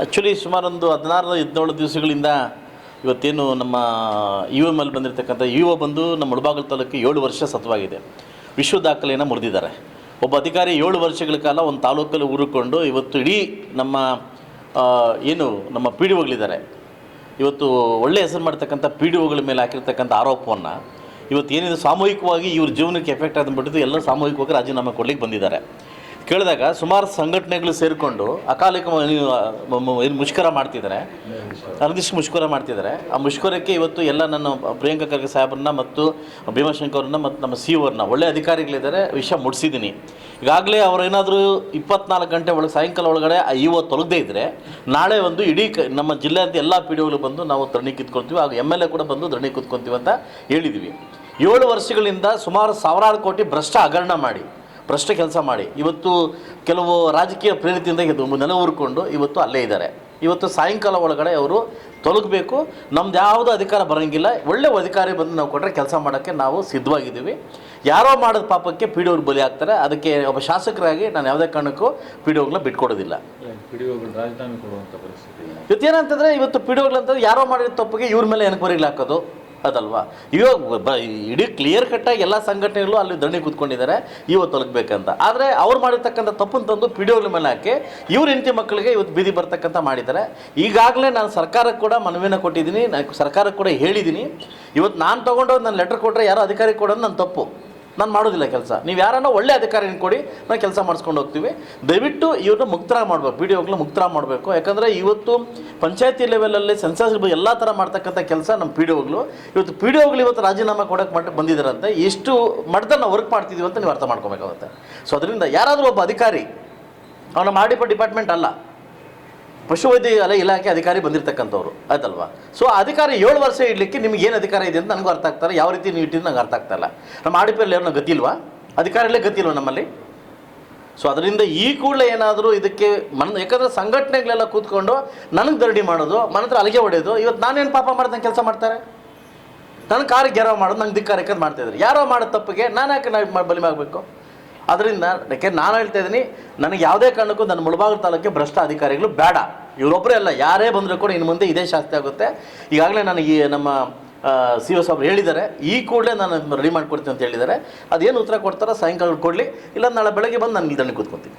Actually ಸುಮಾರೊಂದು 16-17 ದಿವಸಗಳಿಂದ ಇವತ್ತೇನು ನಮ್ಮ U M ಅಲ್ಲಿ ಬಂದಿರತಕ್ಕಂಥ ಯು ಒ ಬಂದು ನಮ್ಮ ಮುಳಬಾಗಿಲು ತಾಲೂಕಿಗೆ 7 ವರ್ಷ ಸತತವಾಗಿದೆ. ವಿಶ್ವ ದಾಖಲೆಯನ್ನು ಮುರಿದಿದ್ದಾರೆ. ಒಬ್ಬ ಅಧಿಕಾರಿ 7 ವರ್ಷಗಳ ಕಾಲ ಒಂದು ತಾಲೂಕಲ್ಲಿ ಉರುಕೊಂಡು ಇವತ್ತು ಇಡೀ ನಮ್ಮ ಏನು ನಮ್ಮ ಪಿ ಡಿ ಒಗಳಿದ್ದಾರೆ, ಇವತ್ತು ಒಳ್ಳೆ ಹೆಸರು ಮಾಡ್ತಕ್ಕಂಥ ಪಿ ಡಿ ಒಗಳ ಮೇಲೆ ಹಾಕಿರ್ತಕ್ಕಂಥ ಆರೋಪವನ್ನು ಇವತ್ತು ಏನಿದೆ ಸಾಮೂಹಿಕವಾಗಿ ಇವ್ರ ಜೀವನಕ್ಕೆ ಎಫೆಕ್ಟ್ ಆದಂಬಿಟ್ಟು ಎಲ್ಲ ಸಾಮೂಹಿಕವಾಗಿ ರಾಜೀನಾಮೆ ಕೊಡಲಿಕ್ಕೆ ಬಂದಿದ್ದಾರೆ. ಕೇಳಿದಾಗ ಸುಮಾರು ಸಂಘಟನೆಗಳು ಸೇರಿಕೊಂಡು ಅಕಾಲಿಕ ಏನು ಮುಷ್ಕರ ಮಾಡ್ತಿದ್ದಾರೆ, ಅನಿರ್ದಿಷ್ಟ ಮುಷ್ಕರ ಮಾಡ್ತಿದ್ದಾರೆ. ಆ ಮುಷ್ಕರಕ್ಕೆ ಇವತ್ತು ಎಲ್ಲ ನನ್ನ ಪ್ರಿಯಾಂಕಾ ಖರ್ಗೆ ಸಾಹೇಬ್ರನ್ನ ಮತ್ತು ಭೀಮಾಶಂಕರ್ ಅವ್ರನ್ನ ಮತ್ತು ನಮ್ಮ ಸಿ ಅವ್ರನ್ನ ಒಳ್ಳೆ ಅಧಿಕಾರಿಗಳಿದ್ದಾರೆ ವಿಷಯ ಮುಟ್ಟಿಸಿದ್ದೀನಿ. ಈಗಾಗಲೇ ಅವರೇನಾದರೂ 24 ಗಂಟೆ ಒಳಗೆ ಸಾಯಂಕಾಲ ಒಳಗಡೆ ಇವ ತೊಲಗದೇ ಇದ್ದರೆ ನಾಳೆ ಒಂದು ಇಡೀ ನಮ್ಮ ಜಿಲ್ಲೆಯಾದ ಎಲ್ಲ ಪಿ ಡಿ ಒಗಳು ಬಂದು ನಾವು ಧರಣಿ ಕಿತ್ಕೊಳ್ತೀವಿ, ಆಗ ಎಮ್ ಎಲ್ ಎ ಕೂಡ ಬಂದು ಧರಣಿ ಕಿತ್ಕೊಳ್ತೀವಿ ಅಂತ ಹೇಳಿದ್ವಿ. 7 ವರ್ಷಗಳಿಂದ ಸುಮಾರು ಸಾವಿರಾರು ಕೋಟಿ ಭ್ರಷ್ಟ ಹಗರಣ ಮಾಡಿ ಭ್ರಷ್ಟ ಕೆಲಸ ಮಾಡಿ ಇವತ್ತು ಕೆಲವು ರಾಜಕೀಯ ಪ್ರೇರಿತದಿಂದ ನೆಲ ಊರ್ಕೊಂಡು ಇವತ್ತು ಅಲ್ಲೇ ಇದ್ದಾರೆ. ಇವತ್ತು ಸಾಯಂಕಾಲ ಒಳಗಡೆ ಅವರು ತೊಲಗಬೇಕು. ನಮ್ದು ಯಾವುದೂ ಅಧಿಕಾರ ಬರೋಂಗಿಲ್ಲ. ಒಳ್ಳೆ ಅಧಿಕಾರಿ ಬಂದು ನಾವು ಕೊಟ್ಟರೆ ಕೆಲಸ ಮಾಡೋಕ್ಕೆ ನಾವು ಸಿದ್ಧವಾಗಿದ್ದೀವಿ. ಯಾರೋ ಮಾಡೋದು ಪಾಪಕ್ಕೆ ಪಿ ಡಿ ಒಗಳು ಬಲಿ ಆಗ್ತಾರೆ. ಅದಕ್ಕೆ ಒಬ್ಬ ಶಾಸಕರಾಗಿ ನಾನು ಯಾವುದೇ ಕಾರಣಕ್ಕೂ ಪಿ ಡಿ ಒಗಳನ್ನ ಬಿಟ್ಕೊಡೋದಿಲ್ಲ. ರಾಜಧಾನಿ ಕೊಡುವಂಥ ಪರಿಸ್ಥಿತಿ ಇವತ್ತು ಏನಂತಂದರೆ ಇವತ್ತು ಪಿ ಡಿ ಒಗಳಂತಂದ್ರೆ ಯಾರೋ ಮಾಡಿದ ತಪ್ಪಿಗೆ ಇವ್ರ ಮೇಲೆ ಎನ್ಕ್ವೈರಿಗಳು ಹಾಕೋದು ಅದಲ್ವಾ. ಇವಾಗ ಇಡೀ ಕ್ಲಿಯರ್ ಕಟ್ಟಾಗಿ ಎಲ್ಲ ಸಂಘಟನೆಗಳು ಅಲ್ಲಿ ಧರಣಿ ಕೂತ್ಕೊಂಡಿದ್ದಾರೆ ಇವತ್ತು ತೊಲಗಬೇಕಂತ. ಆದರೆ ಅವ್ರು ಮಾಡಿರ್ತಕ್ಕಂಥ ತಪ್ಪನ್ನು ತಂದು ಪಿ ಡಿ ಒಗಳ ಮೇಲೆ ಹಾಕಿ ಇವ್ರ ಹೆಂಡತಿ ಮಕ್ಕಳಿಗೆ ಇವತ್ತು ಬೀದಿ ಬರ್ತಕ್ಕಂಥ ಮಾಡಿದ್ದಾರೆ. ಈಗಾಗಲೇ ನಾನು ಸರ್ಕಾರಕ್ಕೆ ಕೂಡ ಮನವಿನ ಕೊಟ್ಟಿದ್ದೀನಿ, ನಾನು ಸರ್ಕಾರಕ್ಕೆ ಕೂಡ ಹೇಳಿದ್ದೀನಿ. ಇವತ್ತು ನಾನು ತೊಗೊಂಡೋಗಿ ನಾನು ಲೆಟ್ರ್ ಕೊಟ್ಟರೆ ಯಾರೋ ಅಧಿಕಾರಿ ಕೊಡೋದು ನನ್ನ ತಪ್ಪು, ನಾನು ಮಾಡೋದಿಲ್ಲ ಕೆಲಸ. ನೀವು ಯಾರನ್ನೋ ಒಳ್ಳೆ ಅಧಿಕಾರಿನ ಕೊಡಿ, ನಾವು ಕೆಲಸ ಮಾಡಿಸ್ಕೊಂಡು ಹೋಗ್ತೀವಿ. ದಯವಿಟ್ಟು ಇವ್ರನ್ನ ಮುಕ್ತರ ಮಾಡಬೇಕು, ಪಿ ಡಿ ಒಗಳನ್ನ ಮುಕ್ತರ ಮಾಡಬೇಕು. ಯಾಕಂದರೆ ಇವತ್ತು ಪಂಚಾಯತಿ ಲೆವೆಲಲ್ಲಿ ಸೆನ್ಸಸ್ ಎಲ್ಲ ಥರ ಮಾಡ್ತಕ್ಕಂಥ ಕೆಲಸ ನಮ್ಮ ಪಿ ಡಿ ಒಗಳು. ಇವತ್ತು ಪಿ ಡಿ ಒಗಳು ಇವತ್ತು ರಾಜೀನಾಮೆ ಕೊಡೋಕ್ಕೆ ಬಂದಿದ್ದಾರಂತೆ. ಎಷ್ಟು ಮಟ್ಟದಲ್ಲಿ ನಾವು ವರ್ಕ್ ಮಾಡ್ತಿದ್ದೀವಿ ಅಂತ ನೀವು ಅರ್ಥ ಮಾಡ್ಕೋಬೇಕಾಗುತ್ತೆ. ಸೊ ಅದರಿಂದ ಯಾರಾದರೂ ಒಬ್ಬ ಅಧಿಕಾರಿ ಅವನ ಮಾಡಿಪ ಡಿಪಾರ್ಟ್ಮೆಂಟ್ ಅಲ್ಲ, ಪಶುವೈದ್ಯ ಇಲಾಖೆ ಅಧಿಕಾರಿ ಬಂದಿರತಕ್ಕಂಥವ್ರು ಆಯ್ತಲ್ವಾ. ಸೊ ಅಧಿಕಾರಿ 7 ವರ್ಷ ಇಡಲಿಕ್ಕೆ ನಿಮ್ಗೆ ಏನು ಅಧಿಕಾರ ಇದೆ ಅಂತ ನನಗೂ ಅರ್ಥ ಆಗ್ತಾರೆ. ಯಾವ ರೀತಿ ನೀವು ಇಟ್ಟಿದ್ದು ನಂಗೆ ಅರ್ಥ ಆಗ್ತಾಯಿಲ್ಲ. ನಮ್ಮ ಆಡಿಪಲ್ಲಿ ಅವ್ರನ್ನ ಗತಿಲ್ವಾ, ಅಧಿಕಾರಿಗಳೇ ಗತಿಲ್ವ ನಮ್ಮಲ್ಲಿ. ಸೊ ಅದರಿಂದ ಈ ಕೂಡಲೇ ಏನಾದರೂ ಇದಕ್ಕೆ ಯಾಕಂದರೆ ಸಂಘಟನೆಗಳೆಲ್ಲ ಕೂತ್ಕೊಂಡು ನನಗೆ ಧರಣಿ ಮಾಡೋದು, ಮನ ಹತ್ರ ಅಲ್ಲಿಗೆ ಹೊಡೆಯೋದು. ಇವತ್ತು ನಾನೇನು ಪಾಪ ಮಾಡಿದಂಗೆ ಕೆಲಸ ಮಾಡ್ತಾರೆ, ನನ್ನ ಕಾರಿಗೆ ಗೆರವ ಮಾಡೋದು, ನಂಗೆ ದಿಕ್ಕಾರಕ್ಕೆ ಮಾಡ್ತಾಯಿದ್ರು. ಯಾರೋ ಮಾಡೋದು ತಪ್ಪಿಗೆ ನಾನು ಯಾಕೆ ಬಲಿ ಆಗಬೇಕು? ಅದರಿಂದ ಯಾಕೆ ನಾನು ಹೇಳ್ತಾ ಇದ್ದೀನಿ, ನನಗೆ ಯಾವುದೇ ಕಾರಣಕ್ಕೂ ನನ್ನ ಮುಳಬಾಗಿಲು ತಾಲೂಕಿಗೆ ಭ್ರಷ್ಟ ಅಧಿಕಾರಿಗಳು ಬೇಡ. ಇವರೊಬ್ಬರೇ ಅಲ್ಲ, ಯಾರೇ ಬಂದರೂ ಕೂಡ ಇನ್ನು ಮುಂದೆ ಇದೇ ಶಾಸ್ತಿ ಆಗುತ್ತೆ. ಈಗಾಗಲೇ ನನಗೆ ನಮ್ಮ ಸಿ ಒ ಸಾಹೇಬ್ರು ಹೇಳಿದ್ದಾರೆ, ಈ ಕೂಡಲೇ ನಾನು ರೆಡಿ ಮಾಡಿಕೊಡ್ತೀನಿ ಅಂತ ಹೇಳಿದ್ದಾರೆ. ಅದೇನು ಉತ್ತರ ಕೊಡ್ತಾರೋ ಸಾಯಂಕಾಲ ಕೊಡಲಿ, ಇಲ್ಲ ನಾಳೆ ಬೆಳಗ್ಗೆ ಬಂದು ನಾನು ಧರಣಿ ಕೂತ್ಕೊತೀನಿ.